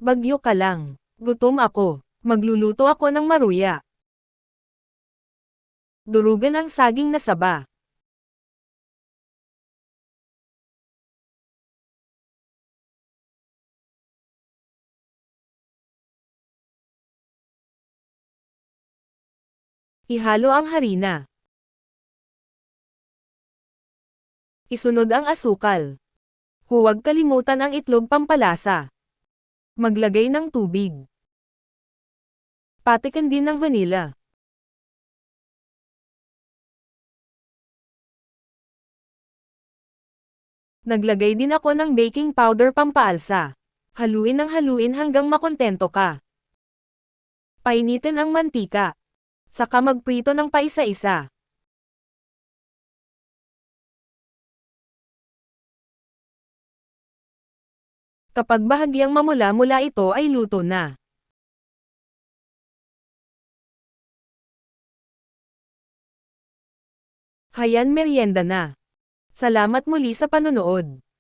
Bagyo ka lang. Gutom ako. Magluluto ako ng maruya. Durugan ang saging na saba. Ihalo ang harina. Isunod ang asukal. Huwag kalimutan ang itlog pampalasa. Maglagay ng tubig. Patikan din ng vanilla. Naglagay din ako ng baking powder pampaalsa. Haluin ng haluin hanggang makontento ka. Painitin ang mantika. Saka magprito ng paisa-isa. Kapag bahagyang mamula-mula ito ay luto na. Hayan merienda na. Salamat muli sa panonood.